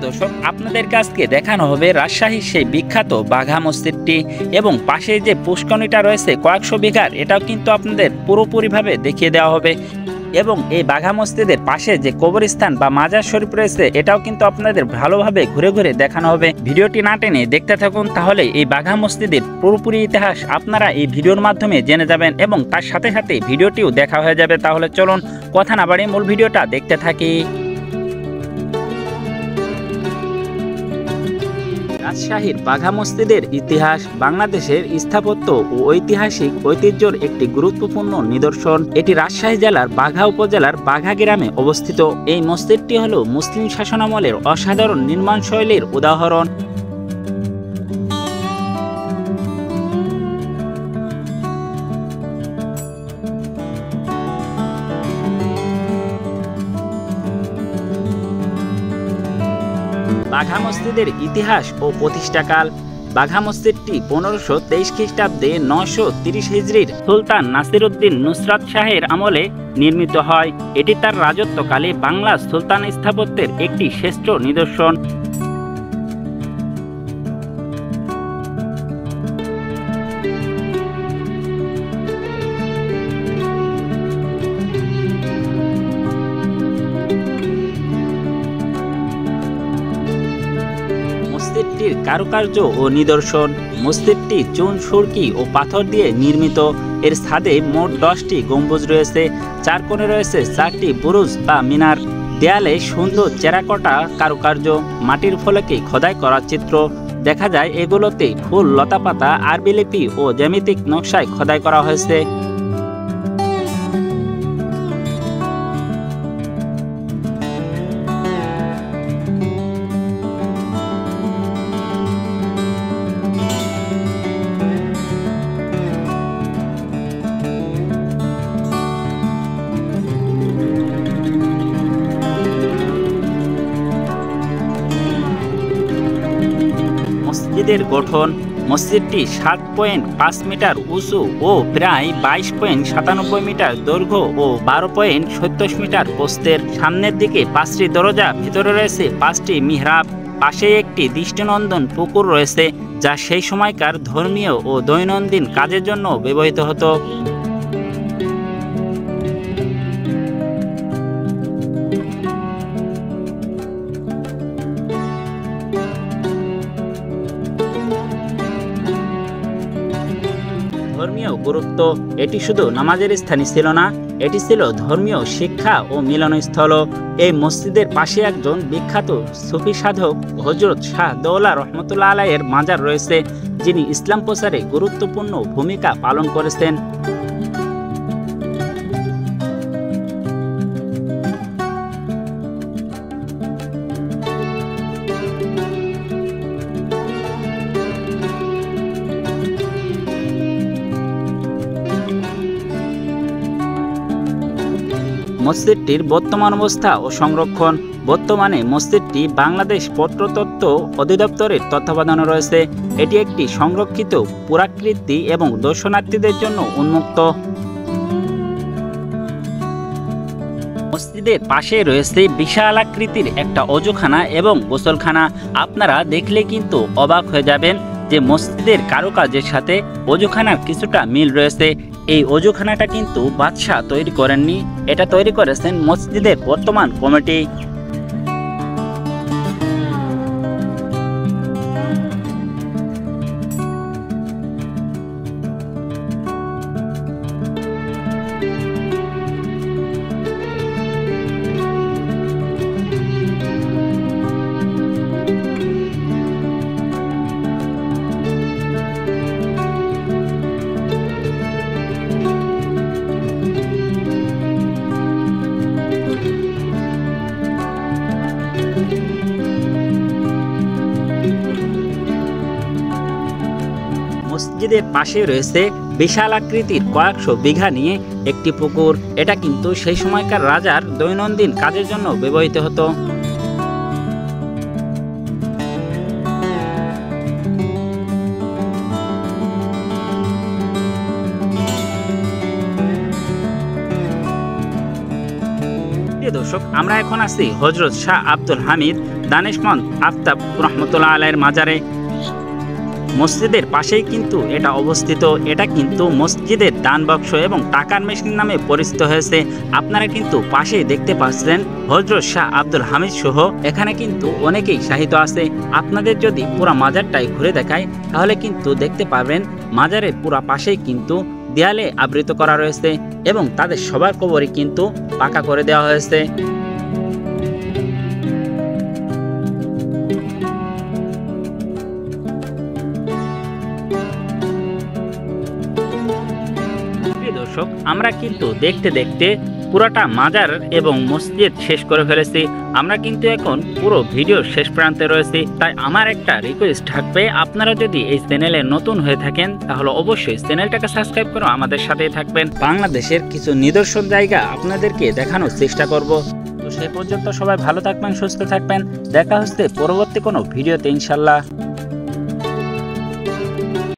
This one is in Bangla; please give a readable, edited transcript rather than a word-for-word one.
দর্শক, আপনাদেরকে আজকে দেখানো হবে রাজশাহীর সেই বিখ্যাত বাঘা মসজিদটি এবং পাশে যে পুষ্করিণীটা রয়েছে কয়েকশো বিঘার, এটাও কিন্তু আপনাদের পুরোপুরিভাবে দেখিয়ে দেওয়া হবে। এবং এই বাঘা মসজিদের পাশে যে কবরস্থান বা মাজার শরীফ রয়েছে, এটাও কিন্তু আপনাদের ভালোভাবে ঘুরে ঘুরে দেখানো হবে। ভিডিওটি না টেনে দেখতে থাকুন, তাহলে এই বাঘা মসজিদের পুরোপুরি ইতিহাস আপনারা এই ভিডিওর মাধ্যমে জেনে যাবেন এবং তার সাথে সাথে ভিডিওটিও দেখা হয়ে যাবে। তাহলে চলুন কথা না বাড়িয়ে মূল ভিডিওটা দেখতে থাকি। রাজশাহীর বাঘা মসজিদের ইতিহাস বাংলাদেশের স্থাপত্য ও ঐতিহাসিক ঐতিহ্যের একটি গুরুত্বপূর্ণ নিদর্শন। এটি রাজশাহী জেলার বাঘা উপজেলার বাঘা গ্রামে অবস্থিত। এই মসজিদটি হল মুসলিম শাসনামলের অসাধারণ নির্মাণ শৈলীর উদাহরণ। বাঘা মসজিদের ইতিহাস ও প্রতিষ্ঠাকাল। বাঘা মসজিদটি 1523 খ্রিস্টাব্দে 930 হিজরির সুলতান নাসিরউদ্দিন নুসরাত শাহের আমলে নির্মিত হয়। এটি তার রাজত্বকালে বাংলার সুলতান স্থাপত্যের একটি শ্রেষ্ঠ নিদর্শন। মসজিদটির কারুকার্য ও নিদর্শন। মসজিদটি চুন, সুরকি ও পাথর দিয়ে নির্মিত। এর ছাদে মোট 10টি গম্বুজ রয়েছে। 4 কোণে রয়েছে 4টি বুরুজ বা মিনার। দেয়ালে সুন্দর টেরাকোটা কারুকার্য, মাটির ফলকে খোদাই করা চিত্র দেখা যায়। এগুলোতে ফুল, লতাপাতা, আরবি লিপি ও জ্যামিতিক নকশায় খোদাই করা হয়েছে। মসজিদের গঠন। মসজিদটি 7.5 মিটার উঁচু ও প্রায় 22.97 মিটার দৈর্ঘ্য ও 12.27 মিটার প্রস্থের। সামনের দিকে 5টি দরজা, ভিতরে রয়েছে 5টি মিহরাব। পাশে একটি দৃষ্টিনন্দন পুকুর রয়েছে, যা সেই সময়কার ধর্মীয় ও দৈনন্দিন কাজের জন্য ব্যবহৃত হতো। ধর্মীয় গুরুত্ব। এটি শুধু নামাজের স্থানই ছিল না, এটি ছিল ধর্মীয় শিক্ষা ও মিলনস্থল। এই মসজিদের পাশে একজন বিখ্যাত সুফি সাধক হযরত শাহ দৌলা রহমতুল্লাহ আলাইহির মাজার রয়েছে, যিনি ইসলাম প্রচারে গুরুত্বপূর্ণ ভূমিকা পালন করেছেন। মসজিদটির বর্তমান অবস্থা ও সংরক্ষণ। বর্তমানে মসজিদটি বাংলাদেশ প্রত্নতত্ত্ব অধিদপ্তরের তত্ত্বাবধানে রয়েছে। এটি একটি সংরক্ষিত পুরাকীর্তি এবং দর্শনার্থীদের জন্য উন্মুক্ত। মসজিদের পাশে রয়েছে বিশাল আকৃতির একটা অজুখানা এবং গোসলখানা। আপনারা দেখলে কিন্তু অবাক হয়ে যাবেন যে মসজিদের কারুকাজের সাথে অজুখানার কিছুটা মিল রয়েছে। এই অজুখানাটা কিন্তু বাদশাহ তৈরি করেননি, এটা তৈরি করেছেন মসজিদের বর্তমান কমিটি। মসজিদের পাশে রয়েছে বিশাল আকৃতির কয়েকশো বিঘা নিয়ে একটি পুকুর। এটা কিন্তু সেই সময়কার রাজার দৈনন্দিন কাজের জন্য ব্যবহৃত হতো। দর্শক, আমরা এখন আছি হযরত শাহ আব্দুল হামিদ দানিশমন্দ আফতাব রহমতুল্লাহ আলাইহির মাজারে। মসজিদের পাশেই কিন্তু এটা অবস্থিত। এটা কিন্তু মসজিদের দান বাক্স এবং টাকার মেশিন নামে পরিচিত হয়েছে। আপনারা কিন্তু পাশেই দেখতে পাচ্ছেন হযরত শাহ আব্দুল হামিদ সহ এখানে কিন্তু অনেকেই শাহিদ আছে। আপনাদের যদি পুরো মাজারটাই ঘুরে দেখায় তাহলে কিন্তু দেখতে পাবেন মাজারের পুরো পাশেই কিন্তু দেয়ালে আবৃত করা রয়েছে এবং তাদের সবার কবরই কিন্তু পাকা করে দেওয়া হয়েছে। দর্শক, আমরা কিন্তু দেখতে দেখতে পুরোটা মাজার এবং মসজিদ শেষ করে ফেলেছি। আমরা কিন্তু এখন পুরো ভিডিও শেষ প্রান্তে রয়েছি। তাই আমার একটা রিকোয়েস্ট থাকবে, আপনারা যদি এই চ্যানেলে নতুন হয়ে থাকেন তাহলে অবশ্যই চ্যানেলটাকে সাবস্ক্রাইব করে আমাদের সাথেই থাকবেন। বাংলাদেশের কিছু নিদর্শন জায়গা আপনাদেরকে দেখানোর চেষ্টা করব। তো সেই পর্যন্ত সবাই ভালো থাকবেন, সুস্থ থাকবেন। দেখা হচ্ছে পরবর্তী কোনো ভিডিওতে ইনশাল্লাহ।